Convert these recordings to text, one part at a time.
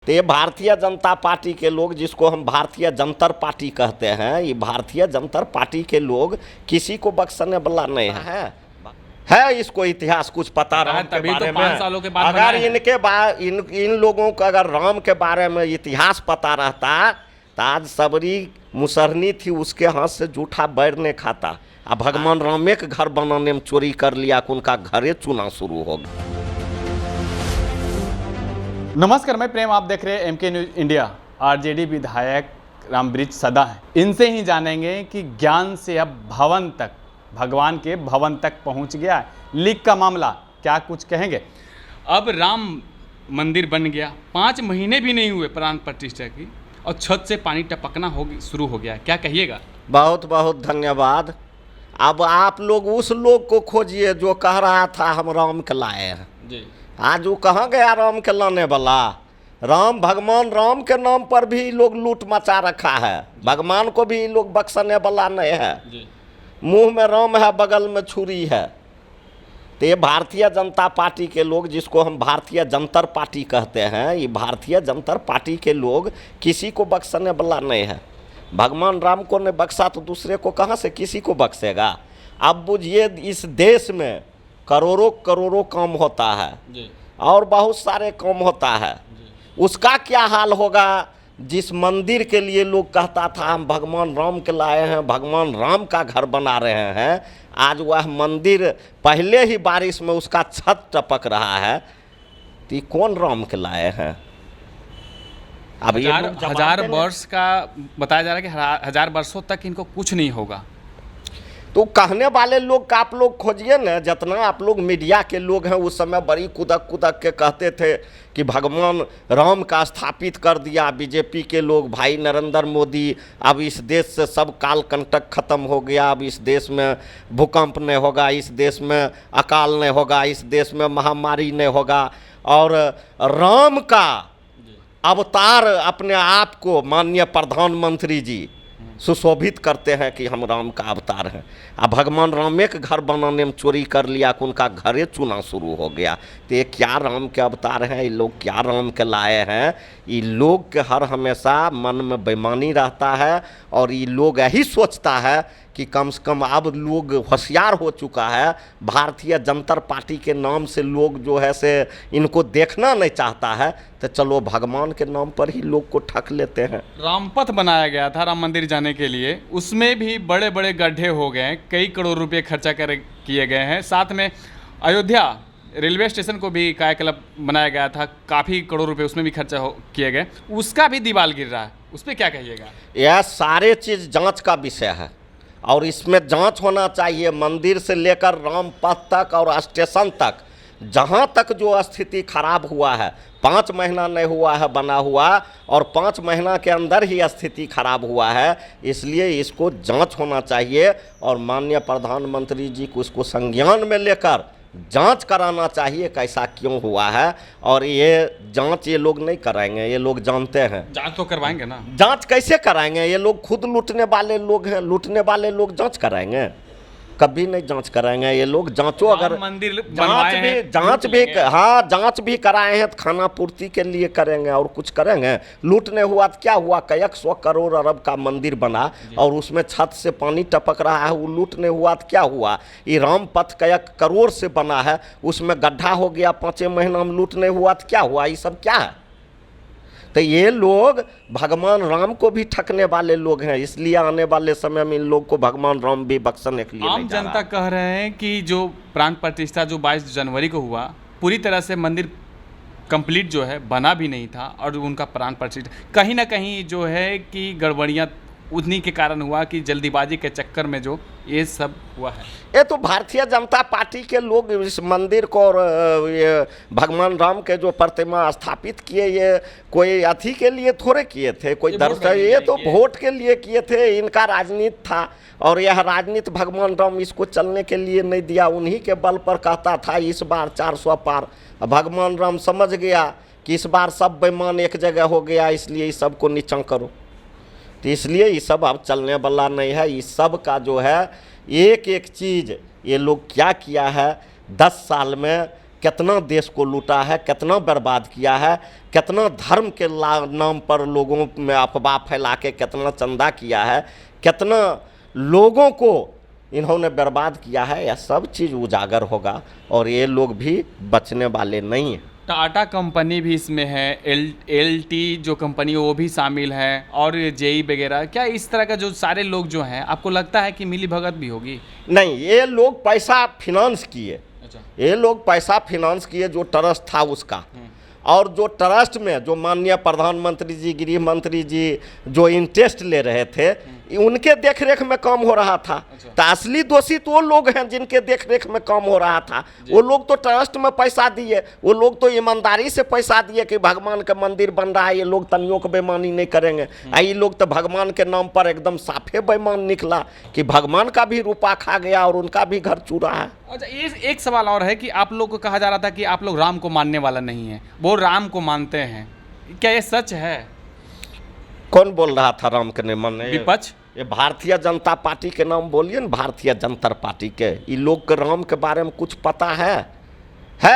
तो ये भारतीय जनता पार्टी के लोग, जिसको हम भारतीय जनता पार्टी कहते हैं, ये भारतीय जनता पार्टी के लोग किसी को बख्शने वाला नहीं है इसको इतिहास कुछ पता रहा के तभी बारे तो में। 5 सालों के बाद अगर इनके इन लोगों को अगर राम के बारे में इतिहास पता रहता तो आज सबरी मुसहरनी थी उसके हाथ से जूठा बैर ने खाता। अब भगवान रामे के घर बनाने में चोरी कर लिया कि उनका घरे चुना शुरू हो गया। नमस्कार, मैं प्रेम, आप देख रहे हैं एमके न्यूज इंडिया। आरजेडी विधायक रामवृक्ष सदा हैं, इनसे ही जानेंगे कि ज्ञान से अब भवन तक, भगवान के भवन तक पहुंच गया है। लीक का मामला, क्या कुछ कहेंगे? अब राम मंदिर बन गया, 5 महीने भी नहीं हुए प्राण प्रतिष्ठा की, और छत से पानी टपकना शुरू हो गया। क्या कहिएगा? बहुत बहुत धन्यवाद। अब आप लोग उस लोग को खोजिए जो कह रहा था हम राम के लाए हैं जी। आज वो कहाँ गया राम के लाने वाला? राम, भगवान राम के नाम पर भी लोग लूट मचा रखा है। भगवान को भी लोग बख्शने वाला नहीं है जी। मुंह में राम है, बगल में छुरी है। तो ये भारतीय जनता पार्टी के लोग, जिसको हम भारतीय जनता पार्टी कहते हैं, ये भारतीय जनता पार्टी के लोग किसी को बख्शने वाला नहीं है। भगवान राम को ने बख्शा तो दूसरे को कहाँ से किसी को बख्शेगा? अब बुझिए इस देश में करोड़ों करोड़ों काम होता है जी। और बहुत सारे काम होता है। उसका क्या हाल होगा जिस मंदिर के लिए लोग कहता था हम भगवान राम के लाए हैं, भगवान राम का घर बना रहे हैं, आज वह मंदिर पहले ही बारिश में उसका छत टपक रहा है। तो ये कौन राम के लाए हैं? अब हजार वर्ष का बताया जा रहा है कि 1000 वर्षों तक इनको कुछ नहीं होगा। तो कहने वाले लोग का आप लोग खोजिए ना। जितना आप लोग मीडिया के लोग हैं उस समय बड़ी कुदक कुदक के कहते थे कि भगवान राम का स्थापित कर दिया बीजेपी के लोग, भाई नरेंद्र मोदी, अब इस देश से सब काल कंटक खत्म हो गया, अब इस देश में भूकंप नहीं होगा, इस देश में अकाल नहीं होगा, इस देश में महामारी नहीं होगा। और राम का अवतार अपने आप को माननीय प्रधानमंत्री जी सुशोभित करते हैं कि हम राम का अवतार हैं। अब भगवान रामे के घर बनाने में चोरी कर लिया कि उनका घरे चुना शुरू हो गया। तो ये क्या राम के अवतार हैं? ये लोग क्या राम के लाए हैं? ये लोग के हर हमेशा मन में बेईमानी रहता है और ये लोग यही सोचता है कि कम से कम अब लोग होशियार हो चुका है। भारतीय जनता पार्टी के नाम से लोग जो है से इनको देखना नहीं चाहता है, तो चलो भगवान के नाम पर ही लोग को ठग लेते हैं। रामपथ बनाया गया था राम मंदिर जाने के लिए, उसमें भी बड़े बड़े गड्ढे हो गए, कई करोड़ रुपए खर्चा किए गए हैं। साथ में अयोध्या रेलवे स्टेशन को भी कायाकल्प बनाया गया था, काफ़ी करोड़ रुपए उसमें भी खर्चा किए गए, उसका भी दीवार गिर रहा है। उस पर क्या कहिएगा? यह सारे चीज़ जांच का विषय है और इसमें जांच होना चाहिए। मंदिर से लेकर रामपथ तक और स्टेशन तक, जहां तक जो स्थिति खराब हुआ है, 5 महीना नहीं हुआ है बना हुआ और 5 महीना के अंदर ही स्थिति खराब हुआ है, इसलिए इसको जांच होना चाहिए और माननीय प्रधानमंत्री जी को इसको संज्ञान में लेकर जांच कराना चाहिए कैसा क्यों हुआ है। और ये जांच ये लोग नहीं कराएंगे, ये लोग जानते हैं। जांच तो करवाएंगे ना। जांच कैसे कराएंगे? ये लोग खुद लूटने वाले लोग हैं, लूटने वाले लोग जांच कराएंगे? कभी नहीं जांच कराएंगे ये लोग। जांचो अगर मंदिर जांच भी कराए हैं तो खाना पूर्ति के लिए करेंगे और कुछ करेंगे? लूटने हुआ तो क्या हुआ? कई 100 करोड़ अरब का मंदिर बना और उसमें छत से पानी टपक रहा है, वो लूटने हुआ तो क्या हुआ? ये रामपथ कई करोड़ से बना है, उसमें गड्ढा हो गया 5 महीना में, लूटने हुआ तो क्या हुआ? ये सब क्या है? तो ये लोग भगवान राम को भी ठगने वाले लोग हैं, इसलिए आने वाले समय में इन लोग को भगवान राम भी बख्शने के लिए आम जनता कह रहे हैं कि जो प्राण प्रतिष्ठा जो 22 जनवरी को हुआ, पूरी तरह से मंदिर कंप्लीट जो है बना भी नहीं था और उनका प्राण प्रतिष्ठा कहीं ना कहीं जो है कि गड़बड़ियाँ उन्हीं के कारण हुआ कि जल्दीबाजी के चक्कर में जो ये सब हुआ है। ये तो भारतीय जनता पार्टी के लोग इस मंदिर को और ये भगवान राम के जो प्रतिमा स्थापित किए, ये कोई अथी के लिए थोड़े किए थे, कोई दर्शन, ये तो वोट के लिए किए थे। इनका राजनीति था और यह राजनीति भगवान राम इसको चलने के लिए नहीं दिया, उन्हीं के बल पर कहता था इस बार 400 पार। भगवान राम समझ गया कि इस बार सब बेईमान एक जगह हो गया, इसलिए इस सब को नीचा करो। तो इसलिए ये सब अब चलने वाला नहीं है। इस सब का जो है एक एक चीज़ ये लोग क्या किया है 10 साल में, कितना देश को लूटा है, कितना बर्बाद किया है, कितना धर्म के नाम पर लोगों में अफवाह फैला के कितना चंदा किया है, कितना लोगों को इन्होंने बर्बाद किया है। यह सब चीज़ उजागर होगा और ये लोग भी बचने वाले नहीं हैं। टाटा कंपनी भी इसमें है, एलटी जो कंपनी है वो भी शामिल है, और जेई वगैरह। क्या इस तरह का जो सारे लोग जो हैं, आपको लगता है कि मिली भगत भी होगी? नहीं, ये लोग पैसा फिनांस किए। अच्छा। ये लोग पैसा फिनांस किए जो ट्रस्ट था उसका, और जो ट्रस्ट में जो माननीय प्रधानमंत्री जी, गृह मंत्री जी जो इंटरेस्ट ले रहे थे, उनके देखरेख में काम हो रहा था। अच्छा। तो असली दोषी तो वो लोग हैं जिनके देखरेख में काम हो रहा था। वो लोग तो ट्रस्ट में पैसा दिए, वो लोग तो ईमानदारी से पैसा दिए कि भगवान का मंदिर बन रहा है, ये लोग तनियों को बेईमानी नहीं करेंगे। ये लोग तो भगवान के नाम पर एकदम साफे बेईमान निकला कि भगवान का भी रुपया खा गया और उनका भी घर चूरा है। अच्छा, एक सवाल और है कि आप लोग को कहा जा रहा था कि आप लोग राम को मानने वाला नहीं है, वो राम को मानते हैं, क्या ये सच है? कौन बोल रहा था राम के नहीं मानने? विपक्ष। ये भारतीय जनता पार्टी के नाम बोलिए ना, भारतीय जनता पार्टी के। ये लोग के राम के बारे में कुछ पता है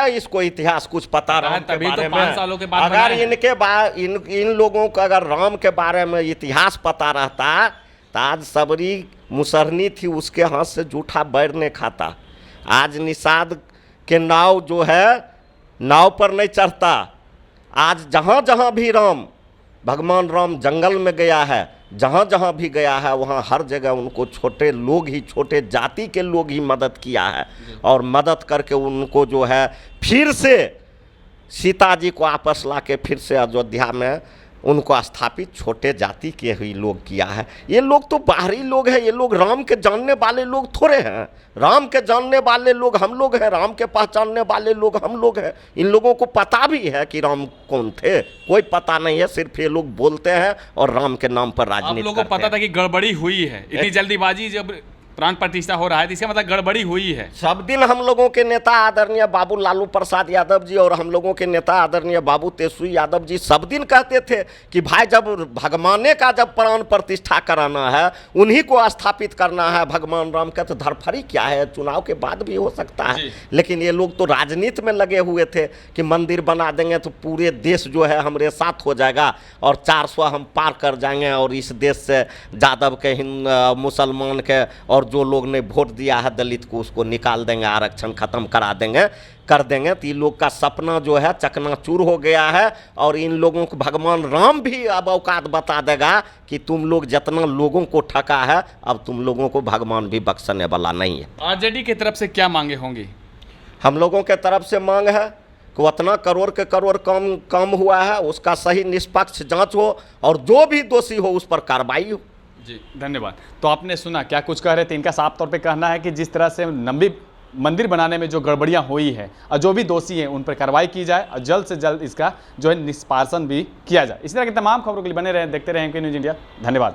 इसको इतिहास कुछ पता राम के तभी बारे तो 5 सालों के बाद अगर इनके बाद इन लोगों को अगर राम के बारे में इतिहास पता रहता तो आज सबरी मुसहरनी थी उसके हाथ से जूठा बैर नहीं खाता। आज निषाद के नाव जो है नाव पर नहीं चढ़ता। आज जहाँ जहाँ भी राम, भगवान राम जंगल में गया है, जहाँ जहाँ भी गया है वहाँ हर जगह उनको छोटे लोग ही, छोटे जाति के लोग ही मदद किया है, और मदद करके उनको जो है फिर से सीता जी को वापस ला के फिर से अयोध्या में उनको स्थापित छोटे जाति के ही लोग किया है। ये लोग तो बाहरी लोग हैं, ये लोग राम के जानने वाले लोग थोड़े हैं। राम के जानने वाले लोग हम लोग हैं, राम के पहचानने वाले लोग हम लोग हैं। इन लोगों को पता भी है कि राम कौन थे? कोई पता नहीं है, सिर्फ ये लोग बोलते हैं और राम के नाम पर राजनीति करते हैं। आप लोगों को पता था कि गड़बड़ी हुई है, इतनी जल्दीबाजी जब प्राण प्रतिष्ठा हो रहा है तो इसका मतलब गड़बड़ी हुई है। सब दिन हम लोगों के नेता आदरणीय बाबू लालू प्रसाद यादव जी और हम लोगों के नेता आदरणीय बाबू तेजस्वी यादव जी सब दिन कहते थे कि भाई जब भगवाने का जब प्राण प्रतिष्ठा कराना है, उन्हीं को स्थापित करना है, भगवान राम का तो धरफड़ी क्या है, चुनाव के बाद भी हो सकता है। लेकिन ये लोग तो राजनीति में लगे हुए थे कि मंदिर बना देंगे तो पूरे देश जो है हमारे साथ हो जाएगा और 400 हम पार कर जाएंगे और इस देश से यादव के, मुसलमान के और जो लोग ने वोट दिया है दलित को उसको निकाल देंगे, आरक्षण खत्म करा देंगे, कर देंगे। तो ये लोग का सपना जो है चकनाचूर हो गया है और इन लोगों को भगवान राम भी अब औकात बता देगा कि तुम लोग जितना लोगों को ठगा है अब तुम लोगों को भगवान भी बख्शने वाला नहीं है। आरजेडी की तरफ से क्या मांगे होंगी? हम लोगों के तरफ से मांग है कि उतना करोड़ के करोड़ काम हुआ है उसका सही निष्पक्ष जांच हो और जो भी दोषी हो उस पर कार्रवाई हो। जी धन्यवाद। तो आपने सुना क्या कुछ कह रहे थे, इनका साफ तौर पे कहना है कि जिस तरह से नंबी मंदिर बनाने में जो गड़बड़ियां हुई है और जो भी दोषी हैं उन पर कार्रवाई की जाए और जल्द से जल्द इसका जो है निष्पादन भी किया जाए। इसी तरह की तमाम खबरों के लिए बने रहें, देखते रहें एमके न्यूज़ इंडिया। धन्यवाद।